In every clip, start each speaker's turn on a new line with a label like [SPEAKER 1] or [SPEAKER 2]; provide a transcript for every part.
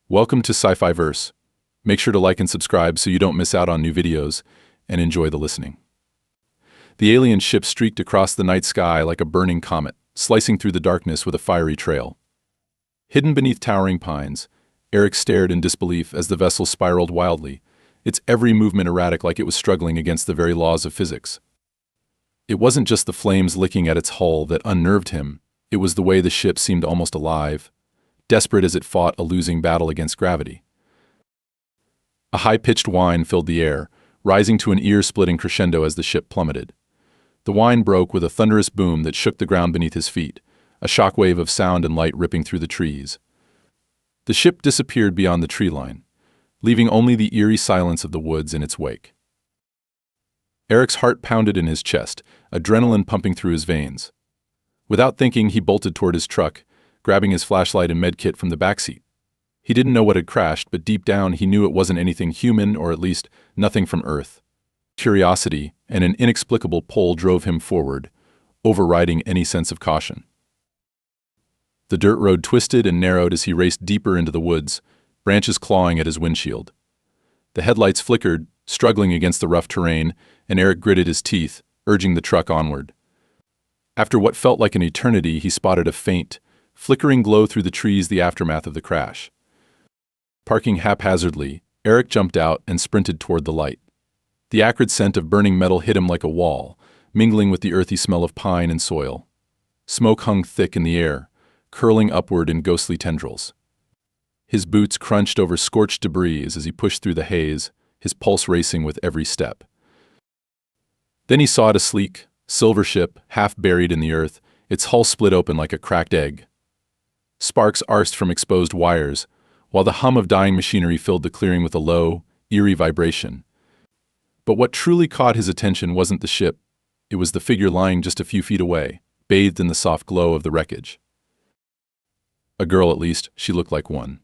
[SPEAKER 1] Welcome to Sci-Fi Verse. Make sure to like and subscribe so you don't miss out on new videos, and enjoy the listening. The alien ship streaked across the night sky like a burning comet, slicing through the darkness with a fiery trail. Hidden beneath towering pines, Eric stared in disbelief as the vessel spiraled wildly, its every movement erratic like it was struggling against the very laws of physics. It wasn't just the flames licking at its hull that unnerved him, it was the way the ship seemed almost alive, desperate as it fought a losing battle against gravity. A high-pitched whine filled the air, rising to an ear-splitting crescendo as the ship plummeted. The whine broke with a thunderous boom that shook the ground beneath his feet, a shockwave of sound and light ripping through the trees. The ship disappeared beyond the tree line, leaving only the eerie silence of the woods in its wake. Eric's heart pounded in his chest, adrenaline pumping through his veins. Without thinking, he bolted toward his truck, grabbing his flashlight and medkit from the backseat. He didn't know what had crashed, but deep down he knew it wasn't anything human, or at least nothing from Earth. Curiosity and an inexplicable pull drove him forward, overriding any sense of caution. The dirt road twisted and narrowed as he raced deeper into the woods, branches clawing at his windshield. The headlights flickered, struggling against the rough terrain, and Eric gritted his teeth, urging the truck onward. After what felt like an eternity, he spotted a faint, flickering glow through the trees, the aftermath of the crash. Parking haphazardly, Eric jumped out and sprinted toward the light. The acrid scent of burning metal hit him like a wall, mingling with the earthy smell of pine and soil. Smoke hung thick in the air, curling upward in ghostly tendrils. His boots crunched over scorched debris as he pushed through the haze, his pulse racing with every step. Then he saw a sleek, silver ship, half buried in the earth, its hull split open like a cracked egg. Sparks arced from exposed wires, while the hum of dying machinery filled the clearing with a low, eerie vibration. But what truly caught his attention wasn't the ship, it was the figure lying just a few feet away, bathed in the soft glow of the wreckage. A girl, at least, she looked like one.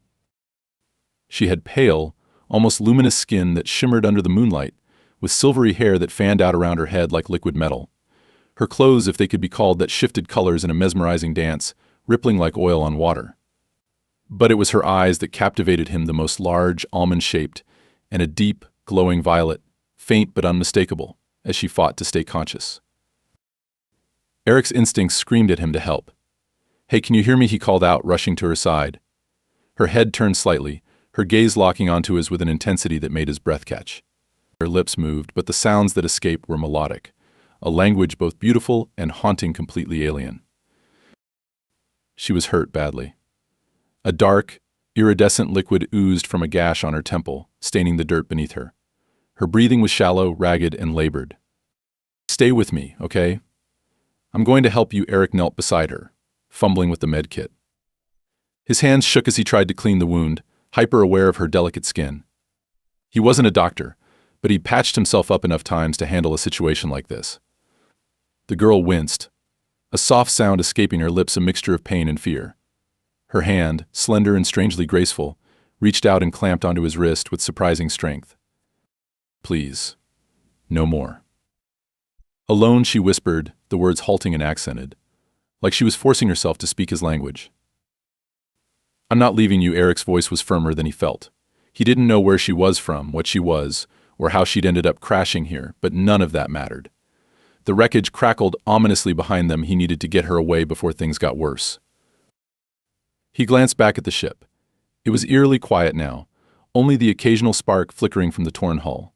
[SPEAKER 1] She had pale, almost luminous skin that shimmered under the moonlight, with silvery hair that fanned out around her head like liquid metal. Her clothes, if they could be called that, shifted colors in a mesmerizing dance, rippling like oil on water. But it was her eyes that captivated him, the most large, almond-shaped, and a deep, glowing violet, faint but unmistakable, as she fought to stay conscious. Eric's instincts screamed at him to help. "Hey, can you hear me?" he called out, rushing to her side. Her head turned slightly, her gaze locking onto his with an intensity that made his breath catch. Her lips moved, but the sounds that escaped were melodic, a language both beautiful and haunting, completely alien. She was hurt badly. A dark, iridescent liquid oozed from a gash on her temple, staining the dirt beneath her. Her breathing was shallow, ragged, and labored. "Stay with me, okay? I'm going to help you." Eric knelt beside her, fumbling with the medkit. His hands shook as he tried to clean the wound, hyper-aware of her delicate skin. He wasn't a doctor, but he'd patched himself up enough times to handle a situation like this. The girl winced, a soft sound escaping her lips, a mixture of pain and fear. Her hand, slender and strangely graceful, reached out and clamped onto his wrist with surprising strength. "Please, no more." Alone, she whispered, the words halting and accented, like she was forcing herself to speak his language. "I'm not leaving you." Eric's voice was firmer than he felt. He didn't know where she was from, what she was, or how she'd ended up crashing here, but none of that mattered. The wreckage crackled ominously behind them. He needed to get her away before things got worse. He glanced back at the ship. It was eerily quiet now, only the occasional spark flickering from the torn hull.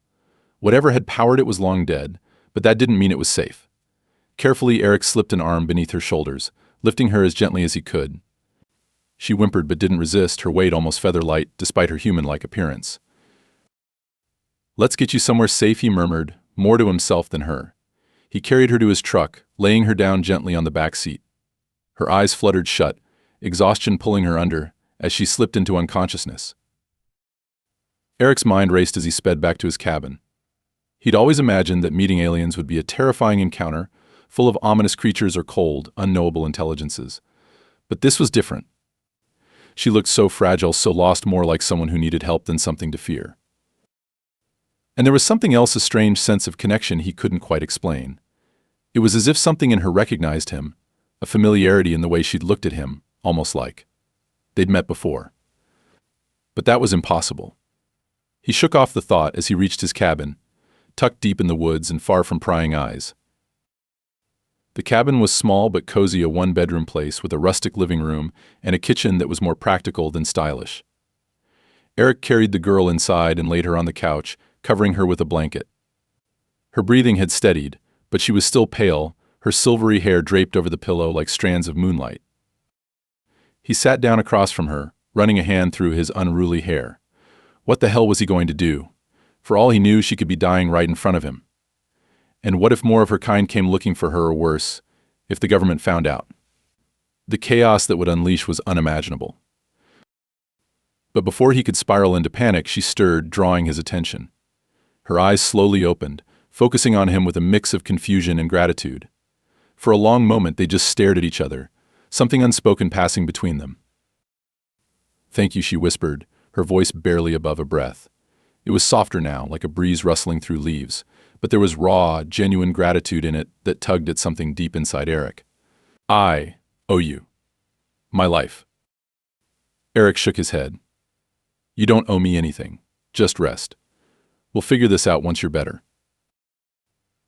[SPEAKER 1] Whatever had powered it was long dead, but that didn't mean it was safe. Carefully, Eric slipped an arm beneath her shoulders, lifting her as gently as he could. She whimpered but didn't resist, her weight almost feather-light despite her human-like appearance. "Let's get you somewhere safe," he murmured, more to himself than her. He carried her to his truck, laying her down gently on the back seat. Her eyes fluttered shut, exhaustion pulling her under, as she slipped into unconsciousness. Eric's mind raced as he sped back to his cabin. He'd always imagined that meeting aliens would be a terrifying encounter, full of ominous creatures or cold, unknowable intelligences. But this was different. She looked so fragile, so lost, more like someone who needed help than something to fear. And there was something else, a strange sense of connection he couldn't quite explain. It was as if something in her recognized him, a familiarity in the way she'd looked at him, almost like they'd met before. But that was impossible. He shook off the thought as he reached his cabin, tucked deep in the woods and far from prying eyes. The cabin was small but cozy, a one-bedroom place with a rustic living room and a kitchen that was more practical than stylish. Eric carried the girl inside and laid her on the couch, covering her with a blanket. Her breathing had steadied, but she was still pale, her silvery hair draped over the pillow like strands of moonlight. He sat down across from her, running a hand through his unruly hair. What the hell was he going to do? For all he knew, she could be dying right in front of him. And what if more of her kind came looking for her, or worse, if the government found out? The chaos that would unleash was unimaginable. But before he could spiral into panic, she stirred, drawing his attention. Her eyes slowly opened, focusing on him with a mix of confusion and gratitude. For a long moment, they just stared at each other, something unspoken passing between them. "Thank you," she whispered, her voice barely above a breath. It was softer now, like a breeze rustling through leaves, but there was raw, genuine gratitude in it that tugged at something deep inside Eric. "I owe you. My life." Eric shook his head. "You don't owe me anything. Just rest. We'll figure this out once you're better."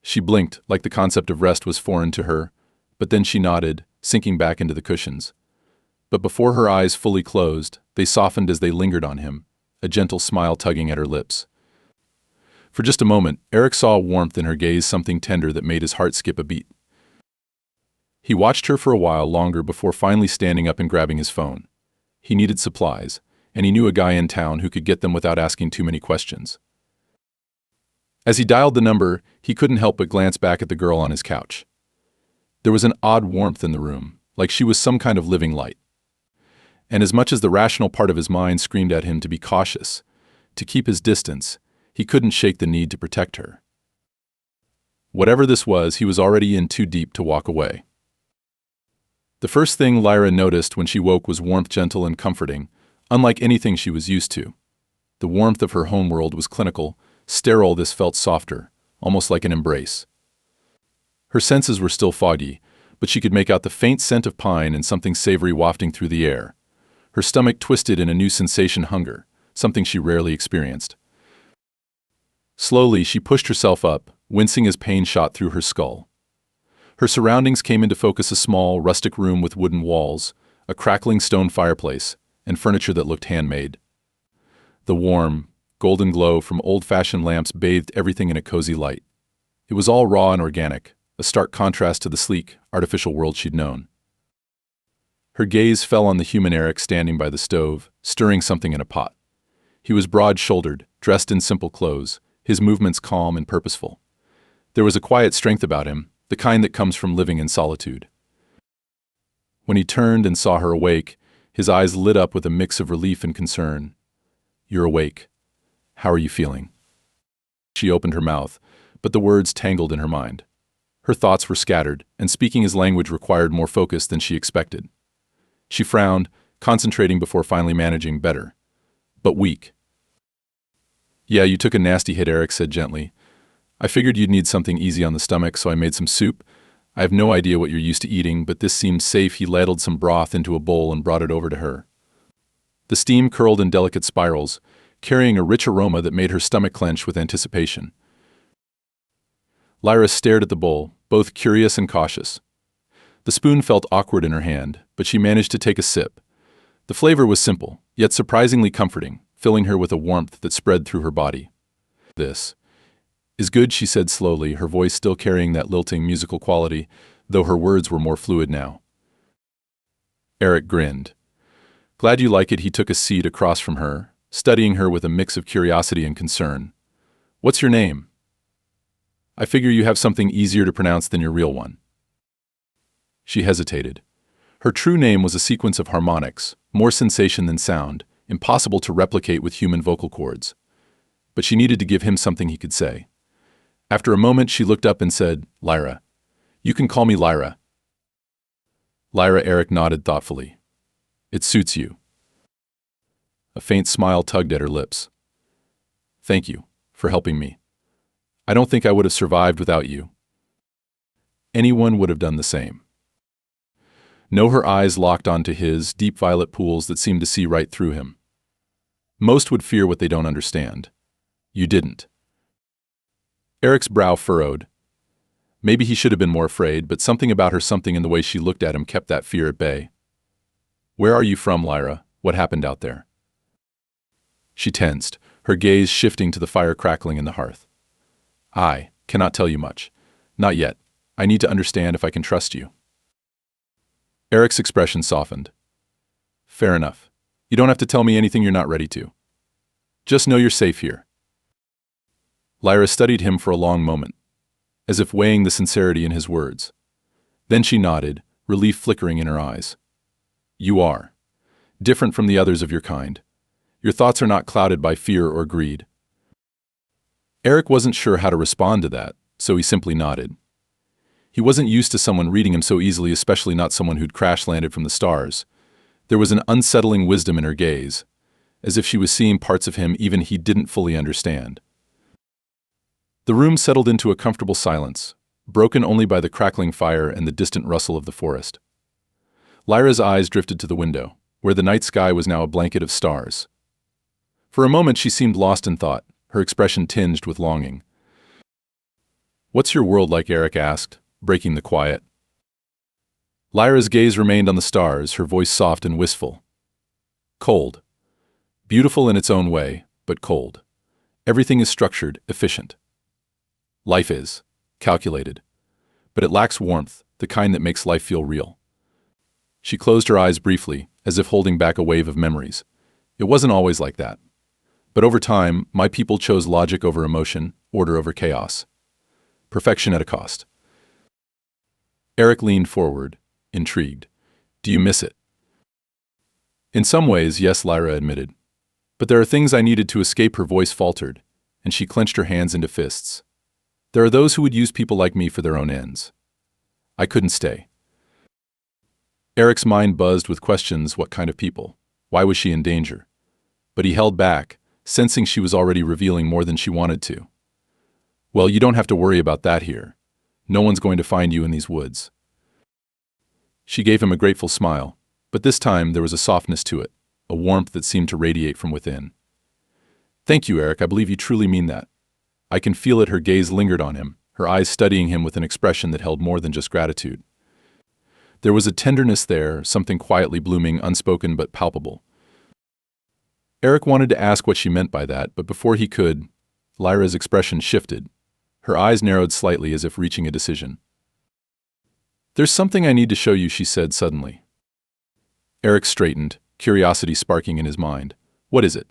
[SPEAKER 1] She blinked, like the concept of rest was foreign to her, but then she nodded, sinking back into the cushions. But before her eyes fully closed, they softened as they lingered on him, a gentle smile tugging at her lips. For just a moment, Eric saw warmth in her gaze, something tender that made his heart skip a beat. He watched her for a while longer before finally standing up and grabbing his phone. He needed supplies, and he knew a guy in town who could get them without asking too many questions. As he dialed the number, he couldn't help but glance back at the girl on his couch. There was an odd warmth in the room, like she was some kind of living light. And as much as the rational part of his mind screamed at him to be cautious, to keep his distance, he couldn't shake the need to protect her. Whatever this was, he was already in too deep to walk away. The first thing Lyra noticed when she woke was warmth, gentle and comforting, unlike anything she was used to. The warmth of her homeworld was clinical, sterile. This felt softer, almost like an embrace. Her senses were still foggy, but she could make out the faint scent of pine and something savory wafting through the air. Her stomach twisted in a new sensation, hunger, something she rarely experienced. Slowly, she pushed herself up, wincing as pain shot through her skull. Her surroundings came into focus: a small, rustic room with wooden walls, a crackling stone fireplace, and furniture that looked handmade. The warm, golden glow from old-fashioned lamps bathed everything in a cozy light. It was all raw and organic, a stark contrast to the sleek, artificial world she'd known. Her gaze fell on the human Eric standing by the stove, stirring something in a pot. He was broad-shouldered, dressed in simple clothes, his movements calm and purposeful. There was a quiet strength about him, the kind that comes from living in solitude. When he turned and saw her awake, his eyes lit up with a mix of relief and concern. "You're awake. How are you feeling?" She opened her mouth, but the words tangled in her mind. Her thoughts were scattered, and speaking his language required more focus than she expected. She frowned, concentrating before finally managing better. "But weak." "Yeah, you took a nasty hit," Eric said gently. "I figured you'd need something easy on the stomach, so I made some soup. I have no idea what you're used to eating, but this seemed safe." He ladled some broth into a bowl and brought it over to her. The steam curled in delicate spirals, carrying a rich aroma that made her stomach clench with anticipation. Lyra stared at the bowl, both curious and cautious. The spoon felt awkward in her hand, but she managed to take a sip. The flavor was simple, yet surprisingly comforting, filling her with a warmth that spread through her body. "This is good," she said slowly, her voice still carrying that lilting musical quality, though her words were more fluid now. Eric grinned. "Glad you like it." He took a seat across from her, studying her with a mix of curiosity and concern. "What's your name? I figure you have something easier to pronounce than your real one." She hesitated. Her true name was a sequence of harmonics, more sensation than sound, impossible to replicate with human vocal cords. But she needed to give him something he could say. After a moment, she looked up and said, "Lyra. You can call me Lyra." "Lyra." Eric nodded thoughtfully. "It suits you." A faint smile tugged at her lips. "Thank you for helping me. I don't think I would have survived without you." Anyone would have done the same. No, her eyes locked onto his, deep violet pools that seemed to see right through him. Most would fear what they don't understand. You didn't. Eric's brow furrowed. Maybe he should have been more afraid, but something about her, something in the way she looked at him, kept that fear at bay. Where are you from, Lyra? What happened out there? She tensed, her gaze shifting to the fire crackling in the hearth. I cannot tell you much. Not yet. I need to understand if I can trust you. Eric's expression softened. Fair enough. You don't have to tell me anything you're not ready to. Just know you're safe here. Lyra studied him for a long moment, as if weighing the sincerity in his words. Then she nodded, relief flickering in her eyes. You are. Different from the others of your kind. Your thoughts are not clouded by fear or greed. Eric wasn't sure how to respond to that, so he simply nodded. He wasn't used to someone reading him so easily, especially not someone who'd crash-landed from the stars. There was an unsettling wisdom in her gaze, as if she was seeing parts of him even he didn't fully understand. The room settled into a comfortable silence, broken only by the crackling fire and the distant rustle of the forest. Lyra's eyes drifted to the window, where the night sky was now a blanket of stars. For a moment she seemed lost in thought, her expression tinged with longing. What's your world like? Eric asked, breaking the quiet. Lyra's gaze remained on the stars, her voice soft and wistful. Cold. Beautiful in its own way, but cold. Everything is structured, efficient. Life is calculated, but it lacks warmth, the kind that makes life feel real. She closed her eyes briefly, as if holding back a wave of memories. It wasn't always like that. But over time, my people chose logic over emotion, order over chaos. Perfection at a cost. Eric leaned forward, intrigued. Do you miss it? In some ways, yes, Lyra admitted. But there are things I needed to escape. Her voice faltered, and she clenched her hands into fists. There are those who would use people like me for their own ends. I couldn't stay. Eric's mind buzzed with questions. What kind of people? Why was she in danger? But he held back, sensing she was already revealing more than she wanted to. Well, you don't have to worry about that here. No one's going to find you in these woods. She gave him a grateful smile, but this time there was a softness to it, a warmth that seemed to radiate from within. Thank you, Eric. I believe you truly mean that. I can feel it. Her gaze lingered on him, her eyes studying him with an expression that held more than just gratitude. There was a tenderness there, something quietly blooming, unspoken but palpable. Eric wanted to ask what she meant by that, but before he could, Lyra's expression shifted. Her eyes narrowed slightly as if reaching a decision. There's something I need to show you, she said suddenly. Eric straightened, curiosity sparking in his mind. What is it?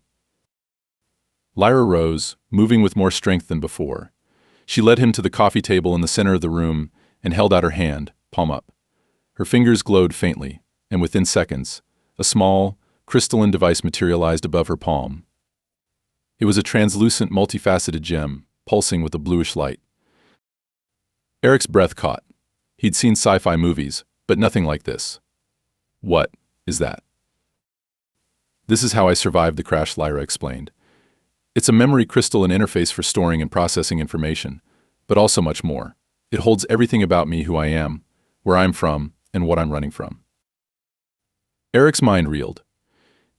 [SPEAKER 1] Lyra rose, moving with more strength than before. She led him to the coffee table in the center of the room and held out her hand, palm up. Her fingers glowed faintly, and within seconds, a small, crystalline device materialized above her palm. It was a translucent, multifaceted gem, pulsing with a bluish light. Eric's breath caught. He'd seen sci-fi movies, but nothing like this. What is that? This is how I survived the crash, Lyra explained. It's a memory crystal, an interface for storing and processing information, but also much more. It holds everything about me, who I am, where I'm from, and what I'm running from. Eric's mind reeled.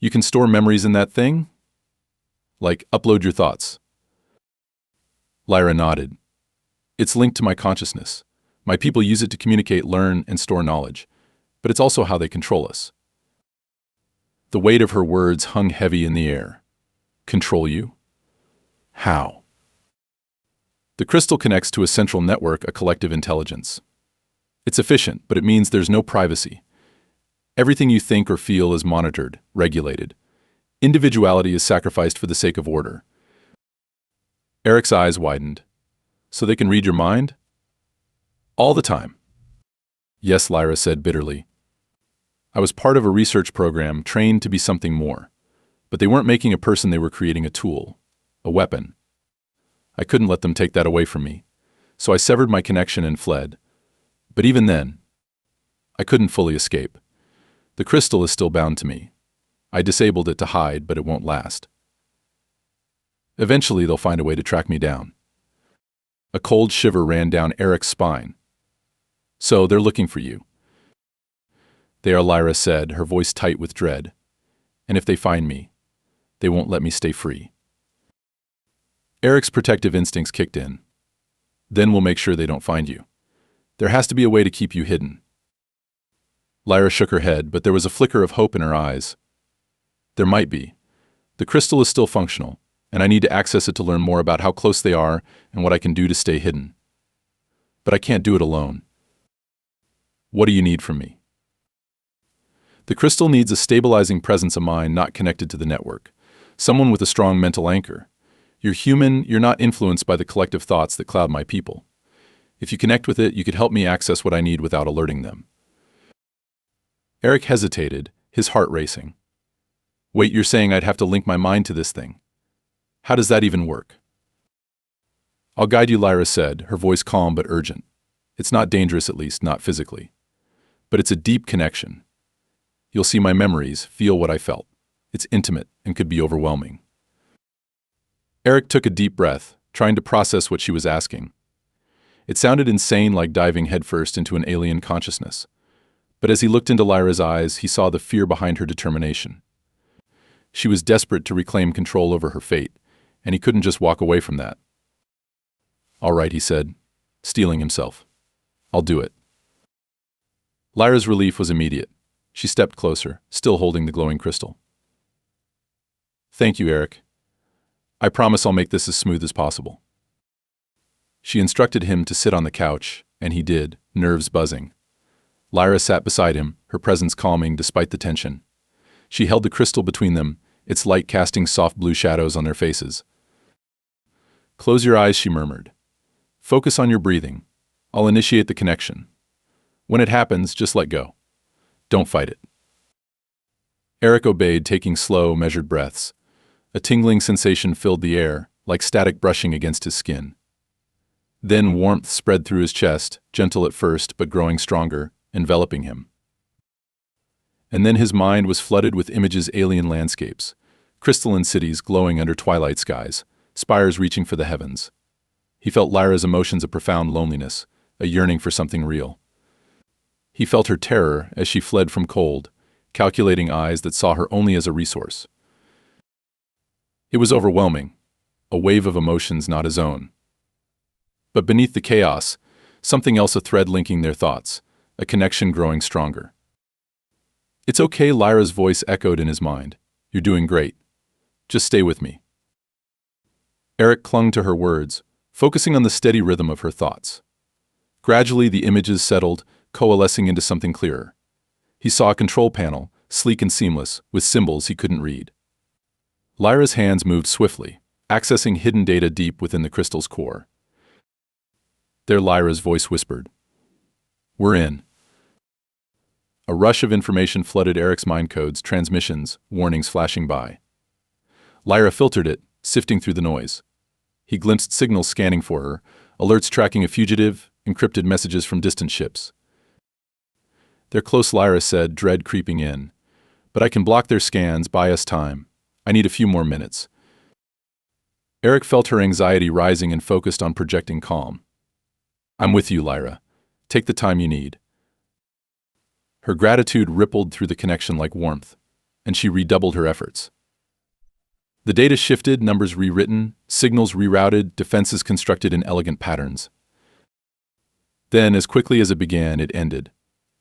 [SPEAKER 1] You can store memories in that thing? Like, upload your thoughts. Lyra nodded. It's linked to my consciousness. My people use it to communicate, learn, and store knowledge, but it's also how they control us. The weight of her words hung heavy in the air. Control you? How? The crystal connects to a central network, a collective intelligence. It's efficient, but it means there's no privacy. Everything you think or feel is monitored, regulated. Individuality is sacrificed for the sake of order. Eric's eyes widened. So they can read your mind? All the time. Yes, Lyra said bitterly. I was part of a research program trained to be something more. But they weren't making a person, they were creating a tool, a weapon. I couldn't let them take that away from me, so I severed my connection and fled. But even then, I couldn't fully escape. The crystal is still bound to me. I disabled it to hide, but it won't last. Eventually, they'll find a way to track me down. A cold shiver ran down Eric's spine. So, they're looking for you. They are, Lyra said, her voice tight with dread. And if they find me, They won't let me stay free. Eric's protective instincts kicked in. Then we'll make sure they don't find you. There has to be a way to keep you hidden. Lyra shook her head, but there was a flicker of hope in her eyes. There might be. The crystal is still functional, and I need to access it to learn more about how close they are and what I can do to stay hidden. But I can't do it alone. What do you need from me? The crystal needs a stabilizing presence of mind not connected to the network. Someone with a strong mental anchor. You're human, you're not influenced by the collective thoughts that cloud my people. If you connect with it, you could help me access what I need without alerting them. Eric hesitated, his heart racing. Wait, you're saying I'd have to link my mind to this thing? How does that even work? I'll guide you, Lyra said, her voice calm but urgent. It's not dangerous, at least, not physically. But it's a deep connection. You'll see my memories, feel what I felt. It's intimate and could be overwhelming. Eric took a deep breath, trying to process what she was asking. It sounded insane, like diving headfirst into an alien consciousness. But as he looked into Lyra's eyes, he saw the fear behind her determination. She was desperate to reclaim control over her fate, and he couldn't just walk away from that. All right, he said, steeling himself. I'll do it. Lyra's relief was immediate. She stepped closer, still holding the glowing crystal. Thank you, Eric. I promise I'll make this as smooth as possible. She instructed him to sit on the couch, and he did, nerves buzzing. Lyra sat beside him, her presence calming despite the tension. She held the crystal between them, its light casting soft blue shadows on their faces. Close your eyes, she murmured. Focus on your breathing. I'll initiate the connection. When it happens, just let go. Don't fight it. Eric obeyed, taking slow, measured breaths. A tingling sensation filled the air, like static brushing against his skin. Then warmth spread through his chest, gentle at first, but growing stronger, enveloping him. And then his mind was flooded with images, alien landscapes, crystalline cities glowing under twilight skies, spires reaching for the heavens. He felt Lyra's emotions of profound loneliness, a yearning for something real. He felt her terror as she fled from cold, calculating eyes that saw her only as a resource. It was overwhelming, a wave of emotions not his own. But beneath the chaos, something else, a thread linking their thoughts, a connection growing stronger. It's okay, Lyra's voice echoed in his mind. You're doing great. Just stay with me. Eric clung to her words, focusing on the steady rhythm of her thoughts. Gradually, the images settled, coalescing into something clearer. He saw a control panel, sleek and seamless, with symbols he couldn't read. Lyra's hands moved swiftly, accessing hidden data deep within the crystal's core. There, Lyra's voice whispered. We're in. A rush of information flooded Eric's mind, codes, transmissions, warnings flashing by. Lyra filtered it, sifting through the noise. He glimpsed signals scanning for her, alerts tracking a fugitive, encrypted messages from distant ships. They're close, Lyra said, dread creeping in. But I can block their scans, buy us time. I need a few more minutes. Eric felt her anxiety rising and focused on projecting calm. I'm with you, Lyra. Take the time you need. Her gratitude rippled through the connection like warmth, and she redoubled her efforts. The data shifted, numbers rewritten, signals rerouted, defenses constructed in elegant patterns. Then, as quickly as it began, it ended.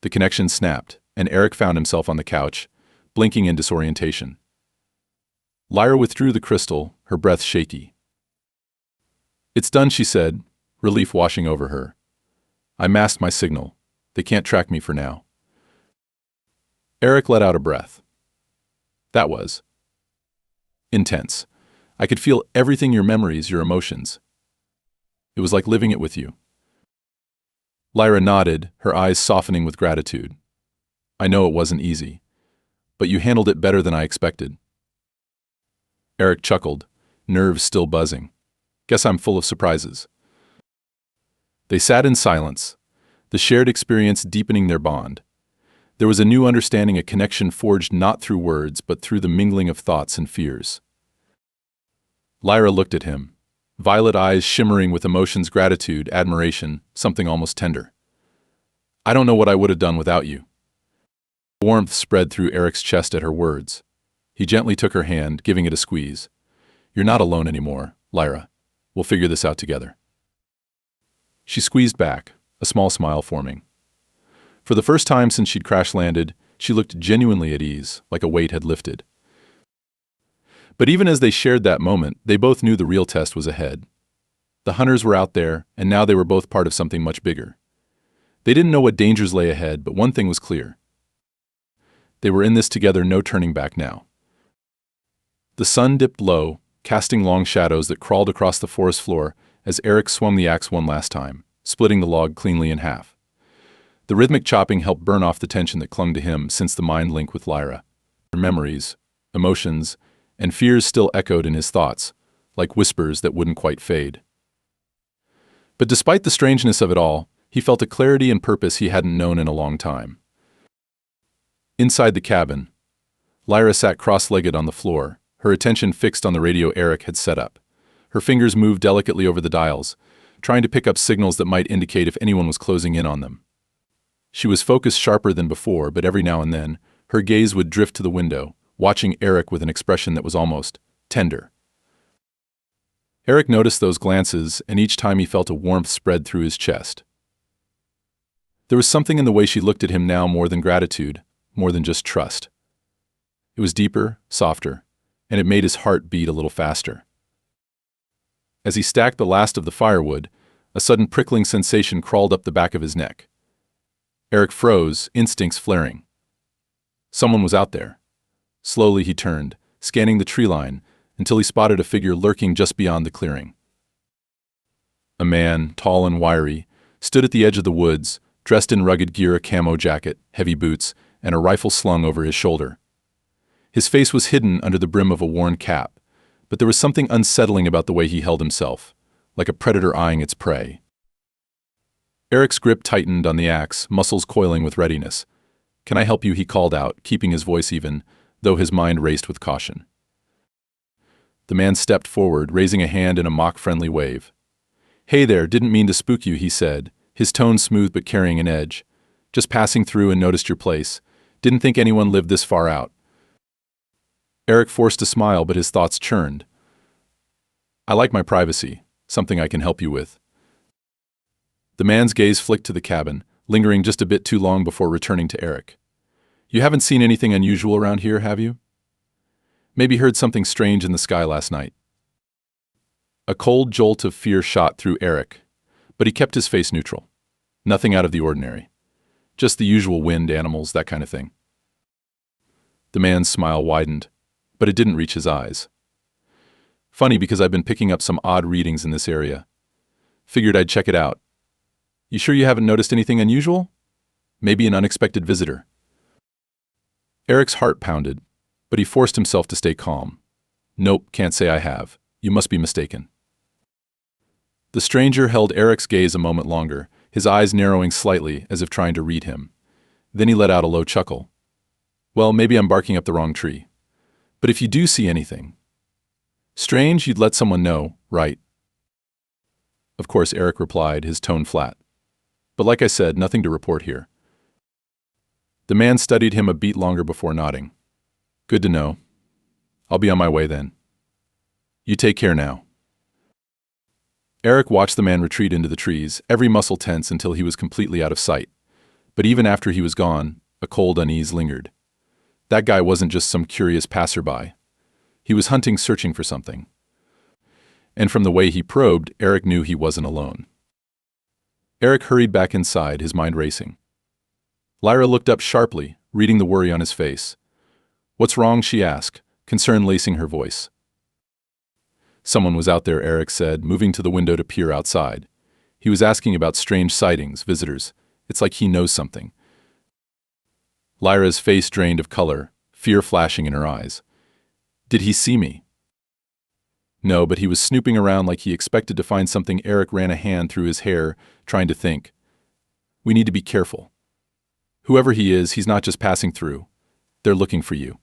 [SPEAKER 1] The connection snapped, and Eric found himself on the couch, blinking in disorientation. Lyra withdrew the crystal, her breath shaky. It's done, she said, relief washing over her. I masked my signal. They can't track me for now. Eric let out a breath. That was intense. I could feel everything, your memories, your emotions. It was like living it with you. Lyra nodded, her eyes softening with gratitude. I know it wasn't easy, but you handled it better than I expected. Eric chuckled, nerves still buzzing. Guess I'm full of surprises. They sat in silence, the shared experience deepening their bond. There was a new understanding, a connection forged not through words, but through the mingling of thoughts and fears. Lyra looked at him, violet eyes shimmering with emotions, gratitude, admiration, something almost tender. I don't know what I would have done without you. Warmth spread through Eric's chest at her words. He gently took her hand, giving it a squeeze. "You're not alone anymore, Lyra. We'll figure this out together." She squeezed back, a small smile forming. For the first time since she'd crash-landed, she looked genuinely at ease, like a weight had lifted. But even as they shared that moment, they both knew the real test was ahead. The hunters were out there, and now they were both part of something much bigger. They didn't know what dangers lay ahead, but one thing was clear. They were in this together, no turning back now. The sun dipped low, casting long shadows that crawled across the forest floor as Eric swung the axe one last time, splitting the log cleanly in half. The rhythmic chopping helped burn off the tension that clung to him since the mind link with Lyra. Her memories, emotions, and fears still echoed in his thoughts, like whispers that wouldn't quite fade. But despite the strangeness of it all, he felt a clarity and purpose he hadn't known in a long time. Inside the cabin, Lyra sat cross-legged on the floor, her attention fixed on the radio Eric had set up. Her fingers moved delicately over the dials, trying to pick up signals that might indicate if anyone was closing in on them. She was focused sharper than before, but every now and then, her gaze would drift to the window, watching Eric with an expression that was almost tender. Eric noticed those glances, and each time he felt a warmth spread through his chest. There was something in the way she looked at him now more than gratitude, more than just trust. It was deeper, softer, and it made his heart beat a little faster. As he stacked the last of the firewood, a sudden prickling sensation crawled up the back of his neck. Eric froze, instincts flaring. Someone was out there. Slowly he turned, scanning the tree line, until he spotted a figure lurking just beyond the clearing. A man, tall and wiry, stood at the edge of the woods, dressed in rugged gear, a camo jacket, heavy boots, and a rifle slung over his shoulder. His face was hidden under the brim of a worn cap, but there was something unsettling about the way he held himself, like a predator eyeing its prey. Eric's grip tightened on the axe, muscles coiling with readiness. "Can I help you?" he called out, keeping his voice even, though his mind raced with caution. The man stepped forward, raising a hand in a mock-friendly wave. "Hey there, didn't mean to spook you," he said, his tone smooth but carrying an edge. "Just passing through and noticed your place. Didn't think anyone lived this far out." Eric forced a smile, but his thoughts churned. "I like my privacy, something I can help you with." The man's gaze flicked to the cabin, lingering just a bit too long before returning to Eric. "You haven't seen anything unusual around here, have you? Maybe heard something strange in the sky last night?" A cold jolt of fear shot through Eric, but he kept his face neutral. Nothing out of the ordinary. Just the usual wind, animals, that kind of thing. The man's smile widened, but it didn't reach his eyes. "Funny, because I've been picking up some odd readings in this area. Figured I'd check it out. You sure you haven't noticed anything unusual? Maybe an unexpected visitor?" Eric's heart pounded, but he forced himself to stay calm. "Nope, can't say I have. You must be mistaken." The stranger held Eric's gaze a moment longer, his eyes narrowing slightly as if trying to read him. Then he let out a low chuckle. "Well, maybe I'm barking up the wrong tree. But if you do see anything strange, you'd let someone know, right?" "Of course," Eric replied, his tone flat. "But like I said, nothing to report here." The man studied him a beat longer before nodding. "Good to know. I'll be on my way then. You take care now." Eric watched the man retreat into the trees, every muscle tense until he was completely out of sight. But even after he was gone, a cold unease lingered. That guy wasn't just some curious passerby. He was hunting, searching for something. And from the way he probed, Eric knew he wasn't alone. Eric hurried back inside, his mind racing. Lyra looked up sharply, reading the worry on his face. "What's wrong?" she asked, concern lacing her voice. "Someone was out there," Eric said, moving to the window to peer outside. He was asking about strange sightings, visitors. It's like he knows something. Lyra's face drained of color, fear flashing in her eyes. "Did he see me?" No, but he was snooping around like he expected to find something. Eric ran a hand through his hair, trying to think. "We need to be careful. Whoever he is, he's not just passing through. They're looking for you."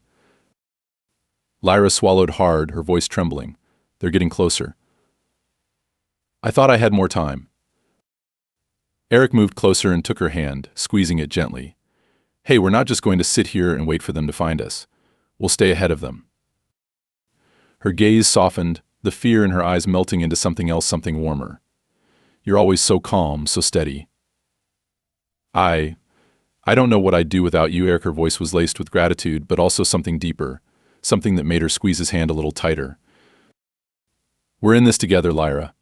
[SPEAKER 1] Lyra swallowed hard, her voice trembling. "They're getting closer." "I thought I had more time." Eric moved closer and took her hand, squeezing it gently. "Hey, we're not just going to sit here and wait for them to find us. We'll stay ahead of them. Her gaze softened, the fear in her eyes melting into something else, something warmer. "You're always so calm, so steady." I don't know what I'd do without you." Eric, her voice was laced with gratitude, but also something deeper, something that made her squeeze his hand a little tighter. "We're in this together, Lyra."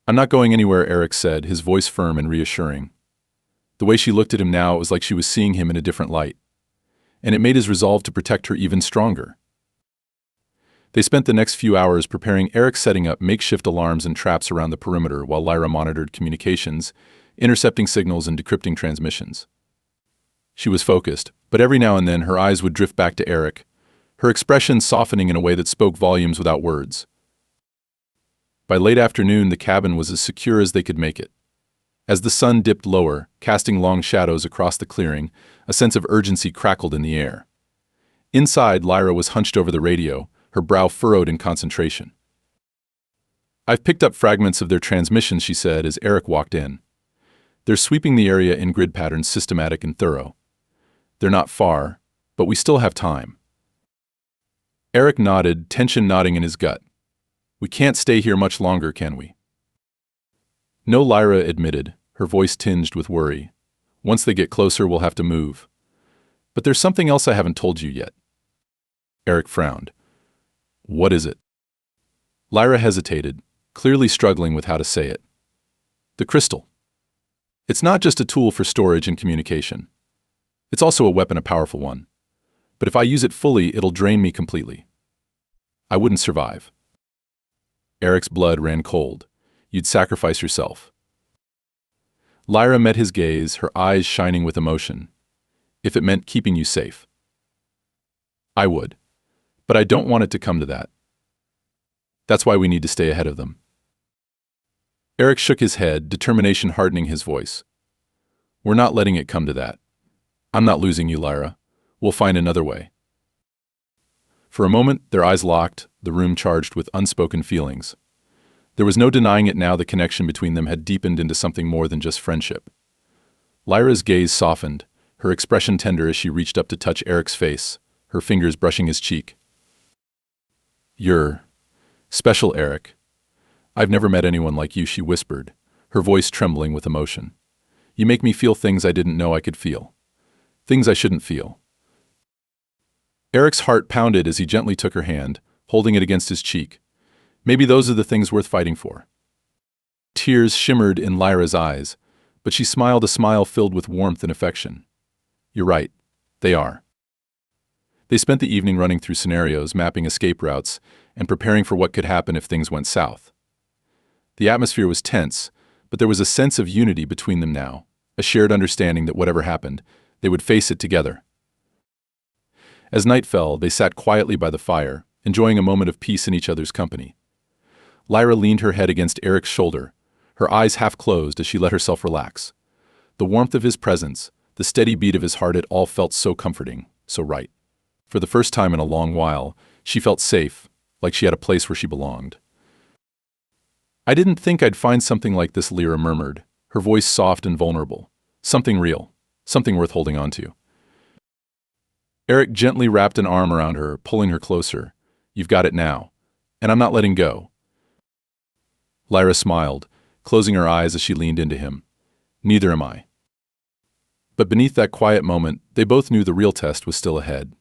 [SPEAKER 1] "I'm not going anywhere," Eric said, his voice firm and reassuring. The way she looked at him now, it was like she was seeing him in a different light, and it made his resolve to protect her even stronger. They spent the next few hours preparing, Eric setting up makeshift alarms and traps around the perimeter while Lyra monitored communications, intercepting signals and decrypting transmissions. She was focused, but every now and then her eyes would drift back to Eric, her expression softening in a way that spoke volumes without words. By late afternoon, the cabin was as secure as they could make it. As the sun dipped lower, casting long shadows across the clearing, a sense of urgency crackled in the air. Inside, Lyra was hunched over the radio, her brow furrowed in concentration. "I've picked up fragments of their transmissions," she said as Eric walked in. "They're sweeping the area in grid patterns, systematic and thorough. They're not far, but we still have time." Eric nodded, tension knotting in his gut. "We can't stay here much longer, can we?" "No," Lyra admitted, her voice tinged with worry. "Once they get closer, we'll have to move. But there's something else I haven't told you yet." Eric frowned. "What is it?" Lyra hesitated, clearly struggling with how to say it. "The crystal. It's not just a tool for storage and communication. It's also a weapon, a powerful one. But if I use it fully, it'll drain me completely. I wouldn't survive." Eric's blood ran cold. "You'd sacrifice yourself." Lyra met his gaze, her eyes shining with emotion. "If it meant keeping you safe." "I would. But I don't want it to come to that. That's why we need to stay ahead of them." Eric shook his head, determination hardening his voice. "We're not letting it come to that. I'm not losing you, Lyra. We'll find another way." For a moment, their eyes locked, the room charged with unspoken feelings. There was no denying it now, the connection between them had deepened into something more than just friendship. Lyra's gaze softened, her expression tender as she reached up to touch Eric's face, her fingers brushing his cheek. "You're special, Eric. I've never met anyone like you," she whispered, her voice trembling with emotion. "You make me feel things I didn't know I could feel. Things I shouldn't feel." Eric's heart pounded as he gently took her hand, holding it against his cheek. Maybe those are the things worth fighting for. Tears shimmered in Lyra's eyes, but she smiled, a smile filled with warmth and affection. "You're right. They are." They spent the evening running through scenarios, mapping escape routes, and preparing for what could happen if things went south. The atmosphere was tense, but there was a sense of unity between them now, a shared understanding that whatever happened, they would face it together. As night fell, they sat quietly by the fire, enjoying a moment of peace in each other's company. Lyra leaned her head against Eric's shoulder, her eyes half closed as she let herself relax. The warmth of his presence, the steady beat of his heart, it all felt so comforting, so right. For the first time in a long while, she felt safe, like she had a place where she belonged. "I didn't think I'd find something like this," Lyra murmured, her voice soft and vulnerable. "Something real, something worth holding on to." Eric gently wrapped an arm around her, pulling her closer. "You've got it now, and I'm not letting go." Lyra smiled, closing her eyes as she leaned into him. "Neither am I." But beneath that quiet moment, they both knew the real test was still ahead.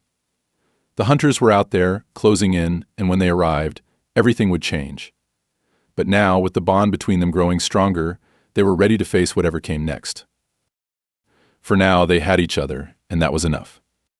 [SPEAKER 1] The hunters were out there, closing in, and when they arrived, everything would change. But now, with the bond between them growing stronger, they were ready to face whatever came next. For now, they had each other, and that was enough.